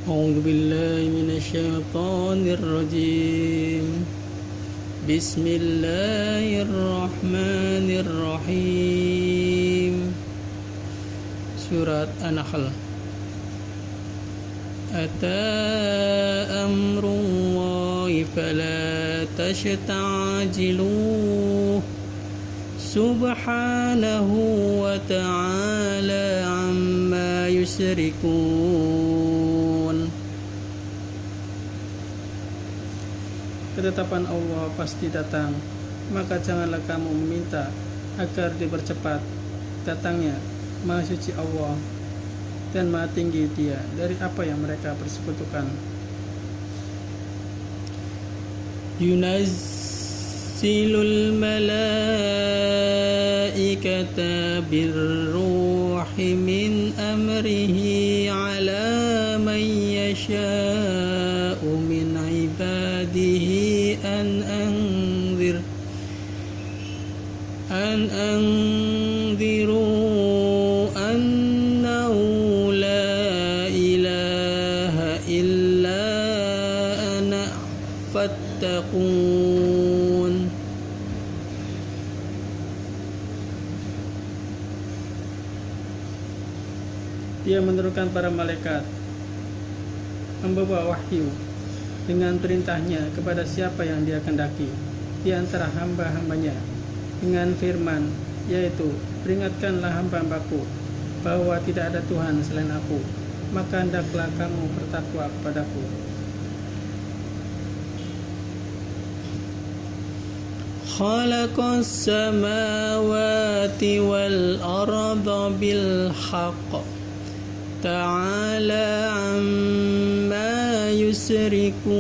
أعوذ بالله من الشيطان الرجيم بسم الله الرحمن الرحيم Surat An-Nahl. أتى أمر الله فلا تستعجلوه سبحانه وتعالى عما يشركون. Ketetapan Allah pasti datang, maka janganlah kamu meminta agar dipercepat datangnya. Maha suci Allah dan maha tinggi Dia dari apa yang mereka persekutukan. Yunazzilul malaikata birruhi min amrihi ala man yasha'u min ibadihi an anziru annahu la ilaha illa ana fattaqun. Dia menurunkan para malaikat membawa wahyu dengan perintahnya kepada siapa yang Dia kehendaki di antara hamba-hambanya dengan firman, yaitu peringatkanlah hamba-hambaku bahwa tidak ada Tuhan selain Aku, maka hendaklah kamu bertakwa kepadaku. Khalaqas samawati wal arda bil haqq ta'ala amma yusrikun.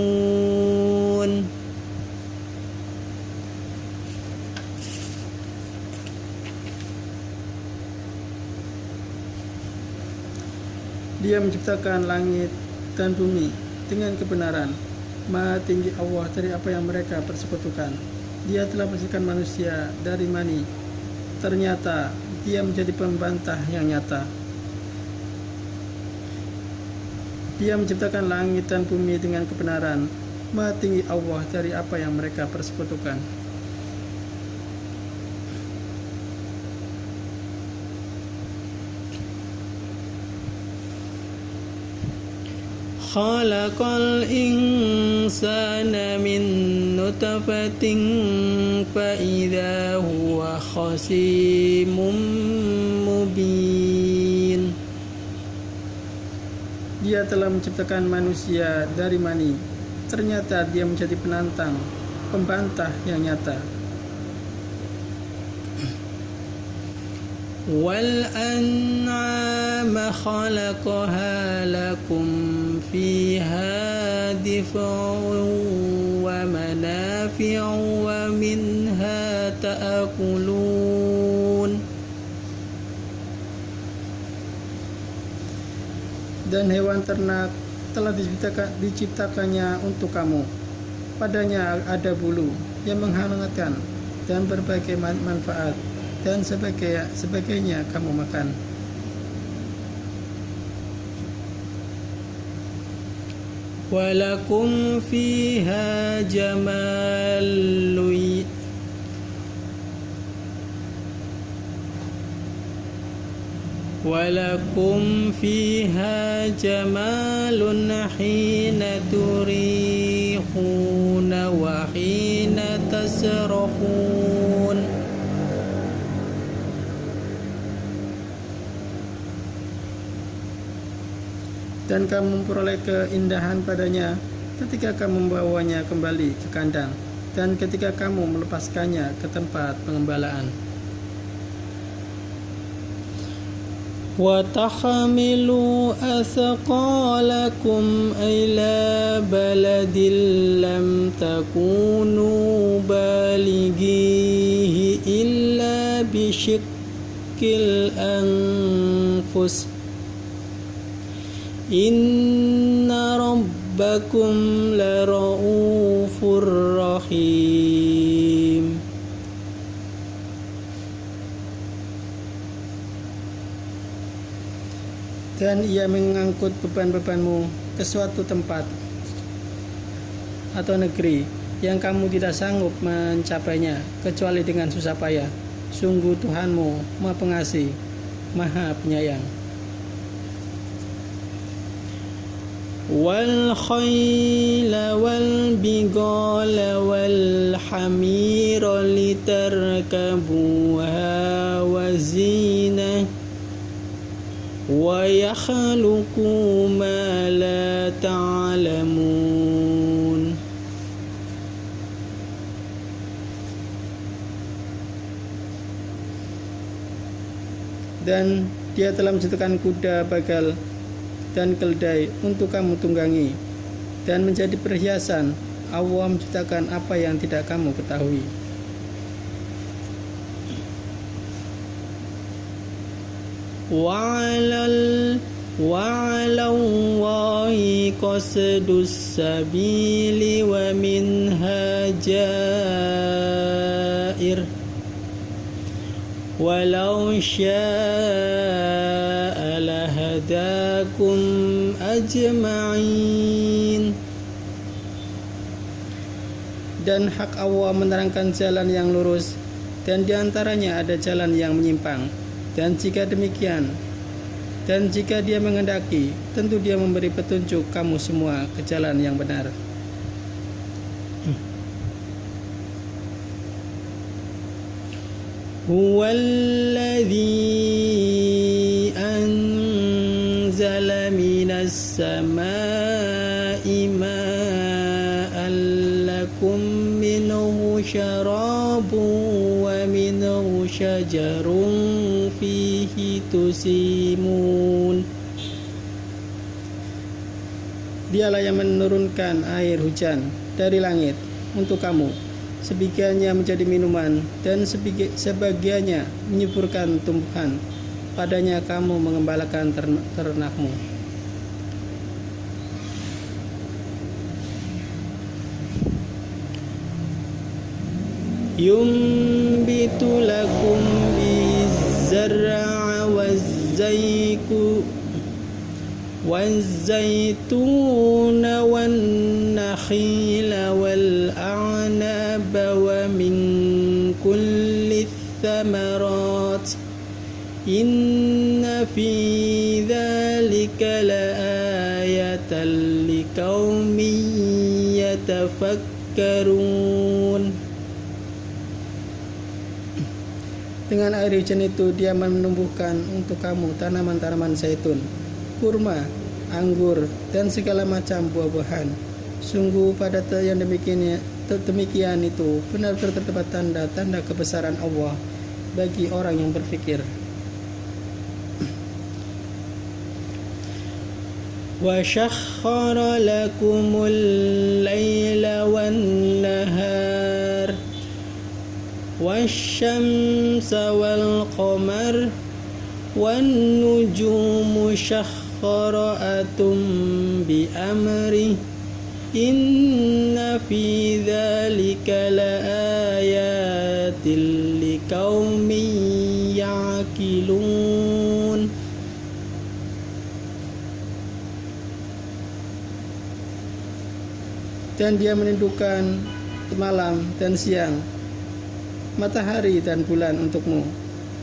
Dia menciptakan langit dan bumi dengan kebenaran. Maha tinggi Allah dari apa yang mereka persekutukan. Dia telah menciptakan manusia dari mani. Ternyata Dia menjadi pembantah yang nyata. Dia menciptakan langit dan bumi dengan kebenaran. Maha tinggi Allah dari apa yang mereka persekutukan. Khalaqal insana min nutfatin fa idza huwa khasimun mubin. Dia telah menciptakan manusia dari mani. Ternyata dia menjadi penantang, pembantah yang nyata. Wal an'ama khalaqaha lakum fiha dif'un wa manafi'u wa minha ta'kulun. Dan hewan ternak telah diciptakannya untuk kamu. Padanya ada bulu yang menghangatkan dan berbagai manfaat, dan sebagainya kamu makan. Walakum fiha jamalun Walakum fiha jamalun hina turihuna wa hina tasrahun. Dan kamu memperoleh keindahan padanya ketika kamu membawanya kembali ke kandang dan ketika kamu melepaskannya ke tempat pengembalaan. Wa tahmilu athqalakum ila baladil lam takunu balighihi illa bishiqqil anfus. Inna rabbakum lara'ufur rahim. Dan ia mengangkut beban-bebanmu ke suatu tempat atau negeri yang kamu tidak sanggup mencapainya kecuali dengan susah payah. Sungguh Tuhanmu Maha Pengasih, Maha Penyayang. Wal khayla wal bighala wal hamira litarkabuha wa zinah wa yakhluqu ma la ta'lamun. Dan Dia telah menciptakan kuda, bagal, dan keledai untuk kamu tunggangi, dan menjadi perhiasan. Allah menciptakan apa yang tidak kamu ketahui. Wa'alallahi qasdus sabili wa minha jair walau syaa lahadakum ajma'in. Dan hak Allah menerangkan jalan yang lurus, dan diantaranya ada jalan yang menyimpang. Dan jika demikian, dan jika Dia menghendaki, tentu Dia memberi petunjuk kamu semua ke jalan yang benar. Huwallazi anzala minas samaa'i ma'an lakum minhu syarabun wa minhu syajarun fihi tusimun. Dialah yang menurunkan air hujan dari langit untuk kamu, sebagiannya menjadi minuman dan sebagiannya menyuburkan tumbuhan. Padanya kamu mengembalakan ternakmu. Yumbitu lakum bizar'a waz-zaytuna wan-nakhila wal-a'naba wa min kulli thamarat inna fi dhalika la'ayatan liqaumin yatafakkarun. Dengan air hujan itu Dia menumbuhkan untuk kamu tanaman-tanaman zaitun, kurma, anggur, dan segala macam buah-buahan. Sungguh pada yang demikian itu benar-benar terdapat tanda-tanda kebesaran Allah bagi orang yang berfikir. Wa syakhkhara lakumul laila wan nahar wasyamsa wal qamar wan nujumu syakhra'atum bi amri inna fi dzalika laayatil liqaumin ya'qilun. Dan Dia menentukan malam dan siang, matahari dan bulan untukmu,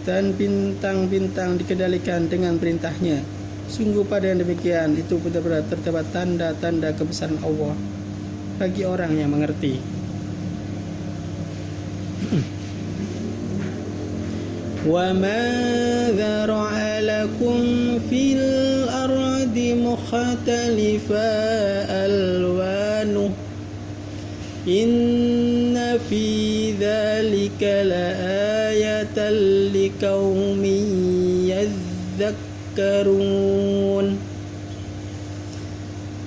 dan bintang-bintang dikendalikan dengan perintahnya. Sungguh pada yang demikian itu benar-benar terdapat tanda-tanda kebesaran Allah bagi orang yang mengerti. Wa ma dzara'a lakum fil ardi mukhtalifa alwanuh inna fi dzalika laayatan liqaumin yadhakkarun.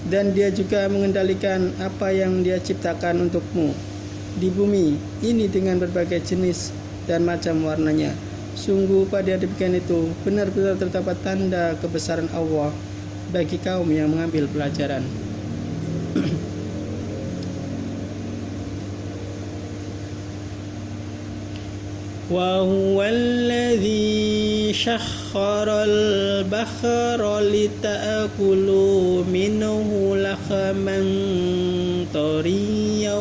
Dan Dia juga mengendalikan apa yang Dia ciptakan untukmu di bumi ini dengan berbagai jenis dan macam warnanya. Sungguh pada demikian itu benar-benar terdapat tanda kebesaran Allah bagi kaum yang mengambil pelajaran. وهو الذي سخر البحر لتأكلوا منه لحما طريا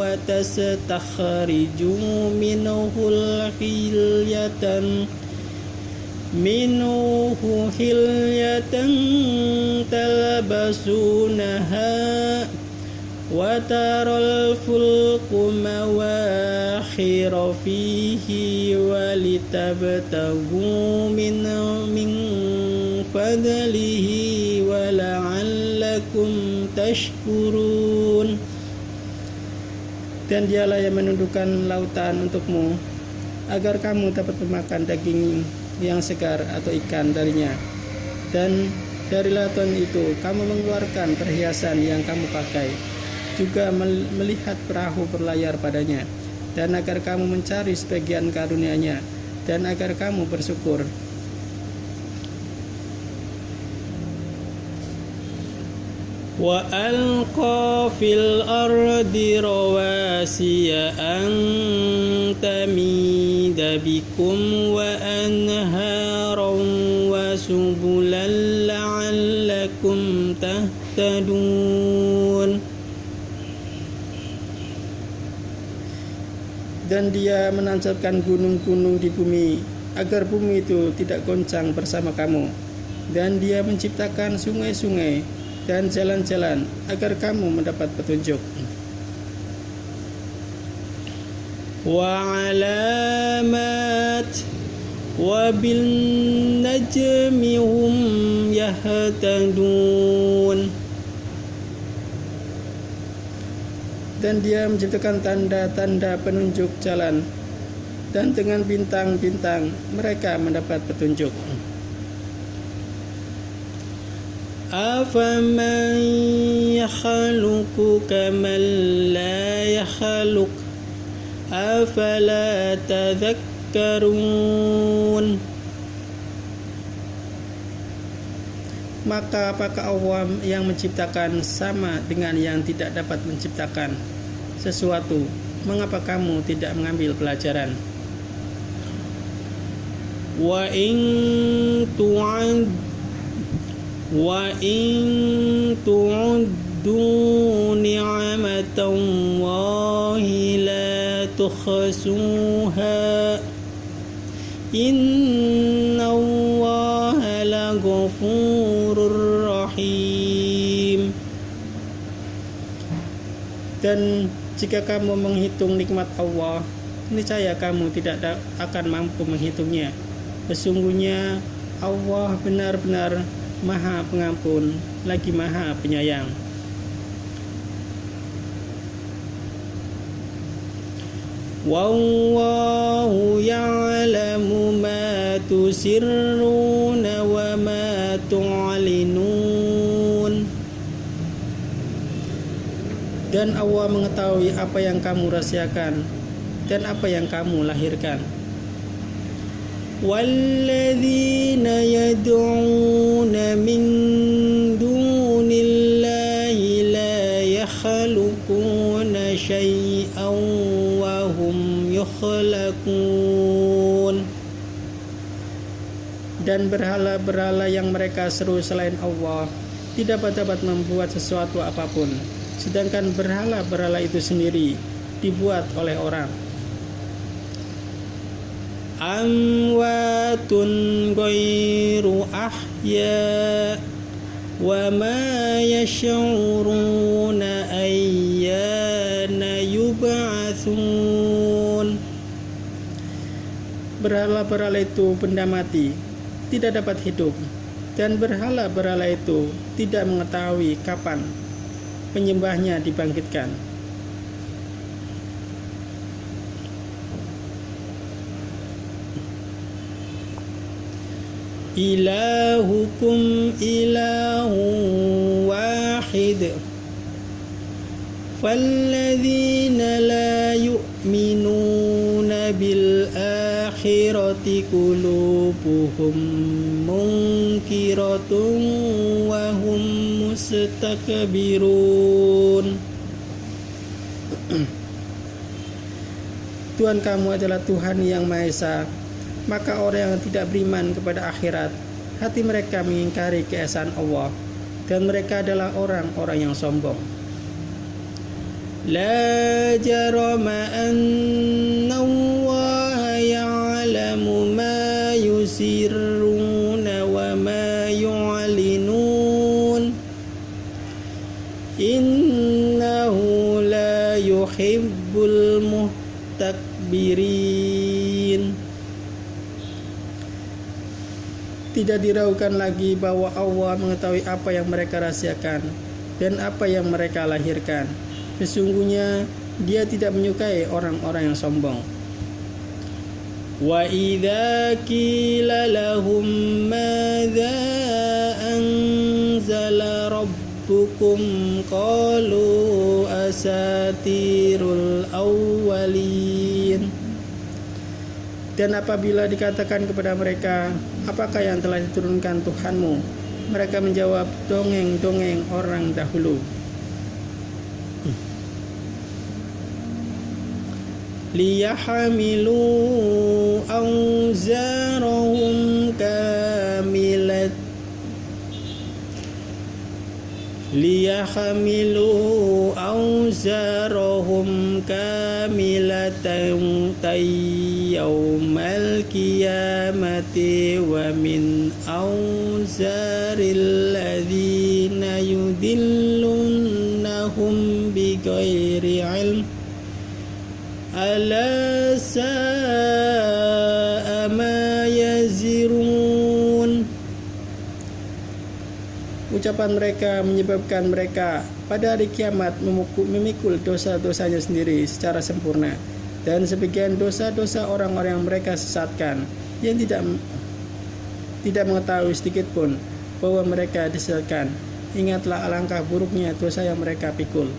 وتستخرجوا منه حلية تلبسونها وترى الفلك مواخر فيه ولتبتغوا من فضله ولعلكم تشكرون. Dan dialah yang menundukkan lautan untukmu agar kamu dapat memakan daging yang segar atau ikan darinya, dan dari lautan itu kamu mengeluarkan perhiasan yang kamu pakai, juga melihat perahu berlayar padanya, dan agar kamu mencari sebagian karunia-Nya, dan agar kamu bersyukur. Wa alqa fil ardi rawasiya an tamida bikum wa anharan wa subulan la'allakum tahtadun. Dan Dia menancapkan gunung-gunung di bumi agar bumi itu tidak goncang bersama kamu, dan Dia menciptakan sungai-sungai dan jalan-jalan agar kamu mendapat petunjuk. Wa alamat wa bin najmi hum yahtadun. Dan Dia menciptakan tanda-tanda penunjuk jalan, dan dengan bintang-bintang mereka mendapat petunjuk. Afaman yakhluqu kaman la yakhluq afala tadhakkarun. Maka apakah Allah yang menciptakan sama dengan yang tidak dapat menciptakan sesuatu? Mengapa kamu tidak mengambil pelajaran? Wa in tu'uddu ni'matallahi la tuhsuha innallaha laghafurur rahim. Dan jika kamu menghitung nikmat Allah, niscaya kamu tidak akan mampu menghitungnya. Sesungguhnya Allah benar-benar Maha Pengampun lagi Maha Penyayang. Wallahu ya'lamu ma tusirruna wa ma tu'linun. Dan Allah mengetahui apa yang kamu rahasiakan dan apa yang kamu lahirkan. Walladzina yad'una min dunillahi la yakhluquna syai'an wa hum yukhlaqun. Dan berhala-berhala yang mereka seru selain Allah tidak dapat membuat sesuatu apapun, sedangkan berhala-berhala itu sendiri dibuat oleh orang. Amwatun ghairu ahya wa ma yash'uruna ayyana yub'atsun. Berhala-berhala itu benda mati, tidak dapat hidup, dan berhala-berhala itu tidak mengetahui kapan penyembahnya dibangkitkan. Ilahukum ilahu wahid falladzina la yu'minuna bil akhirati qulubuhum munkiratun wa hum mustakbirun. Tuhan kamu adalah Tuhan yang Maha Esa. Maka orang yang tidak beriman kepada akhirat, hati mereka mengingkari keesaan Allah, dan mereka adalah orang-orang yang sombong. La jarama anna Allah ya'lamu ma yusirruna wa ma yu'linun. Innahu la yuhibbul muhtakbirin. Tidak diragukan lagi bahwa Allah mengetahui apa yang mereka rahasiakan dan apa yang mereka lahirkan. Sesungguhnya Dia tidak menyukai orang-orang yang sombong. Wa idza qila lahum madza anzala rabbukum qalu asatirul awwalin. Dan apabila dikatakan kepada mereka, apakah yang telah diturunkan Tuhanmu? Mereka menjawab, dongeng-dongeng orang dahulu. Liyahamilu awzarahum kamilat liyahamilu awzarahum kamilatan yaumal qiyamati wa min awzaril ladzina yudillunahum bighairi ilm ala sa'a ma yazirun. Ucapan mereka menyebabkan mereka pada hari kiamat memikul dosa-dosanya sendiri secara sempurna, dan sebagian dosa-dosa orang-orang yang mereka sesatkan yang tidak mengetahui sedikit pun bahwa mereka disesatkan. Ingatlah alangkah buruknya dosa yang mereka pikul.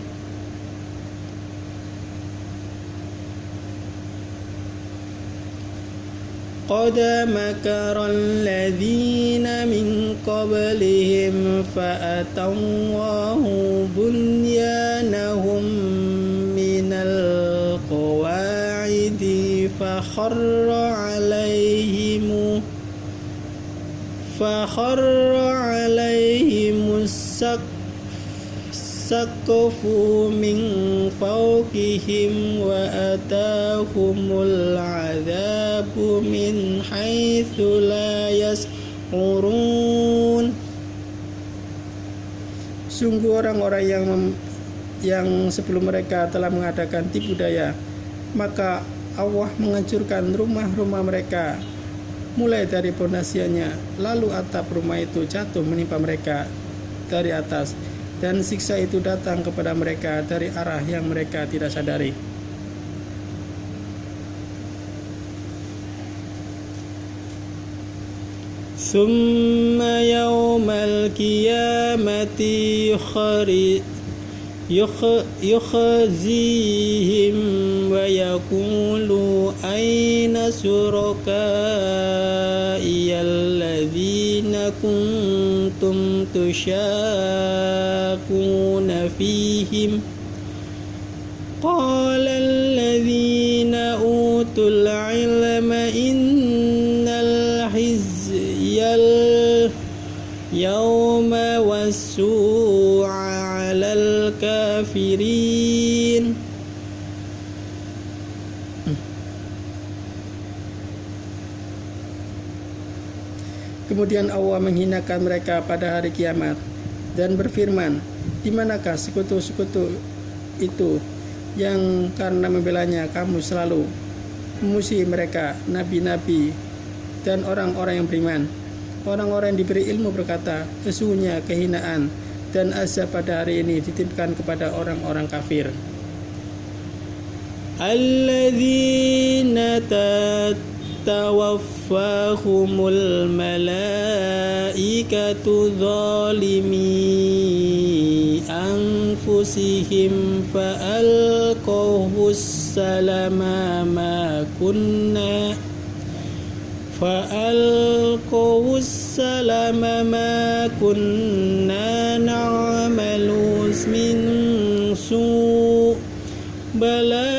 قد مكر الذين من قبلهم فأتى الله بنيانهم من القواعد فخر عليهم السقف من فوقهم وأتاهم العذاب من حيث لا يشعرون. Sungguh orang-orang yang sebelum mereka telah mengadakan tipu daya, maka Allah menghancurkan rumah-rumah mereka mulai dari pondasiannya, lalu atap rumah itu jatuh menimpa mereka dari atas, dan siksa itu datang kepada mereka dari arah yang mereka tidak sadari. Summa yawmal qiyamati yukhzihim wa yaqulu aina surakaiyal ladzina kuntum tusyakuna fihim qala alladzina utul ilma innal hizyal yawma wassu'a 'alal kafirin. Kemudian Allah menghinakan mereka pada hari kiamat dan berfirman, di manakah sekutu-sekutu itu yang karena membelanya kamu selalu memusuhi mereka, nabi-nabi dan orang-orang yang beriman. Orang-orang yang diberi ilmu berkata, sesungguhnya kehinaan dan azab pada hari ini ditimpakan kepada orang-orang kafir. Alladzina tawaffahumul malaikatu zalimi anfusihim fa'alqahus salama ma kunna na'malu min su' bala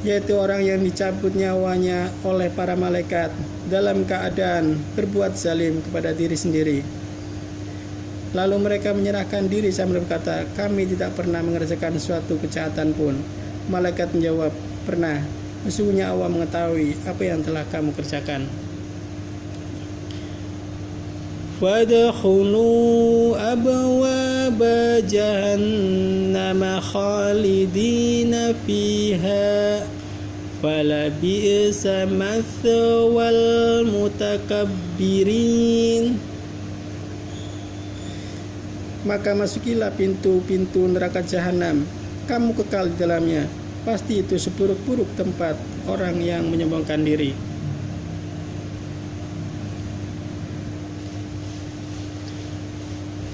yaitu orang yang dicabut nyawanya oleh para malaikat dalam keadaan berbuat zalim kepada diri sendiri. Lalu mereka menyerahkan diri sambil berkata, kami tidak pernah mengerjakan suatu kejahatan pun. Malaikat menjawab, pernah. Sesungguhnya Allah mengetahui apa yang telah kamu kerjakan. Fadkhulu abwaba jahannam khalidina fiha falabi'sa mathwal mutakabbirin. Maka masukilah pintu-pintu neraka jahanam, kamu kekal di dalamnya. Pasti itu seburuk-buruk tempat orang yang menyombongkan diri.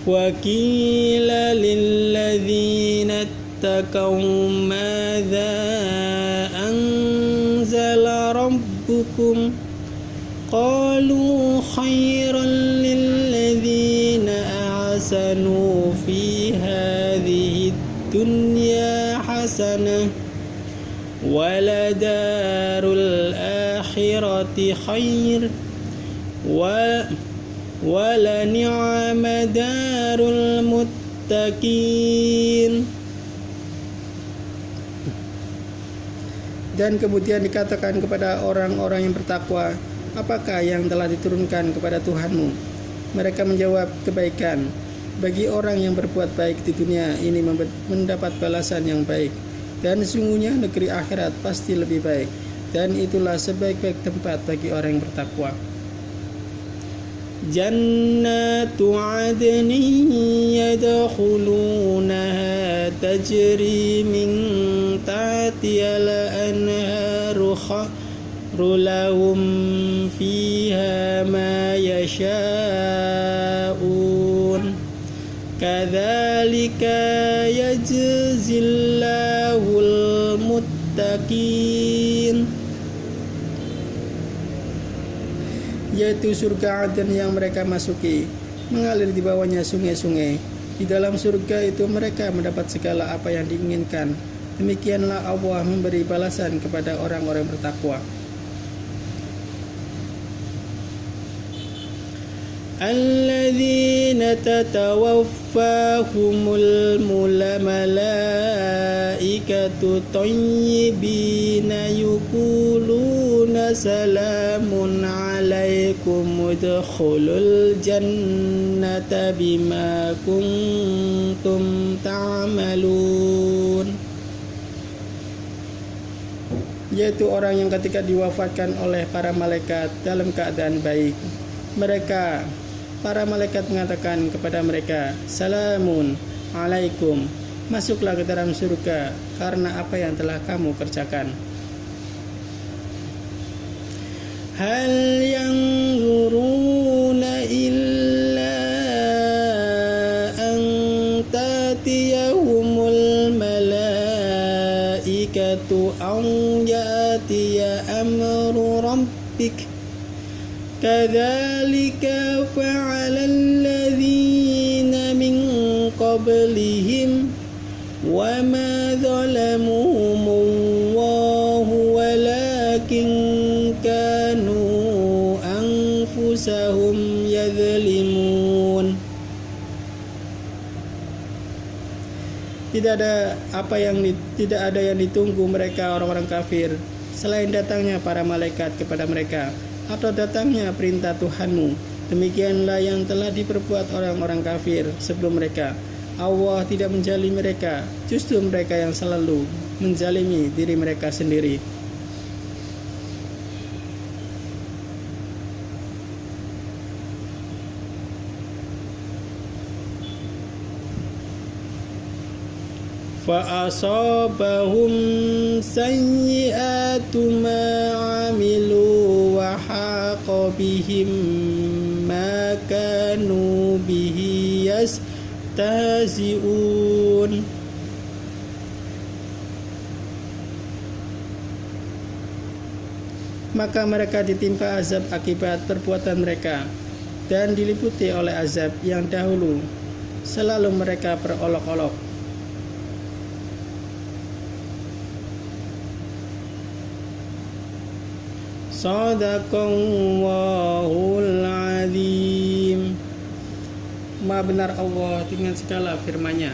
Wa qila lil ladzina ittaqaw madza anzala rabbukum qalu khairan lil ladzina ahsanu fi hadhihi dunya hasanah waladarul akhirati khair wala ni'ma darul muttaqin. Dan kemudian dikatakan kepada orang-orang yang bertakwa, apakah yang telah diturunkan kepada Tuhanmu? Mereka menjawab, kebaikan. Bagi orang yang berbuat baik di dunia ini mendapat balasan yang baik, dan sesungguhnya negeri akhirat pasti lebih baik, dan itulah sebaik-baik tempat bagi orang yang bertakwa. Jannatu adnin yadkhulunaha tajri min tahtihal anharu lahum fiha ma yasha'un kadzalika yajzillahul muttaqin. Yaitu surga Aden yang mereka masuki, mengalir di bawahnya sungai-sungai. Di dalam surga itu mereka mendapat segala apa yang diinginkan. Demikianlah Allah memberi balasan kepada orang-orang bertakwa. Alladzina tatawaffahumul malaikatu thayyibina yaquluna salamun alaikum udkhulul jannata bima kuntum ta'malun. Yaitu orang yang ketika diwafatkan oleh para malaikat dalam keadaan baik, para malaikat mengatakan kepada mereka, salamun alaikum, masuklah ke dalam surga karena apa yang telah kamu kerjakan. Hal yanzuruna illa an tatiyahumul malaikatu aw yatiya amru rabbik kadzalika fa'alal ladzina min qablihim wa ma zalamuhumullahu walakin kanu anfusahum yadzlimun. Tidak ada yang ditunggu mereka orang-orang kafir selain datangnya para malaikat kepada mereka atau datangnya perintah Tuhanmu. Demikianlah yang telah diperbuat orang-orang kafir sebelum mereka. Allah tidak menzalimi mereka, justru mereka yang selalu menzalimi diri mereka sendiri. فأصابهم سيئات ما عملوا وحاق بهم ما كانوا به يستهزئون. Maka mereka ditimpa azab akibat perbuatan mereka dan diliputi oleh azab yang dahulu selalu mereka perolok-olok. Sadaqallahul azim. Maha benar Allah dengan segala firman-Nya,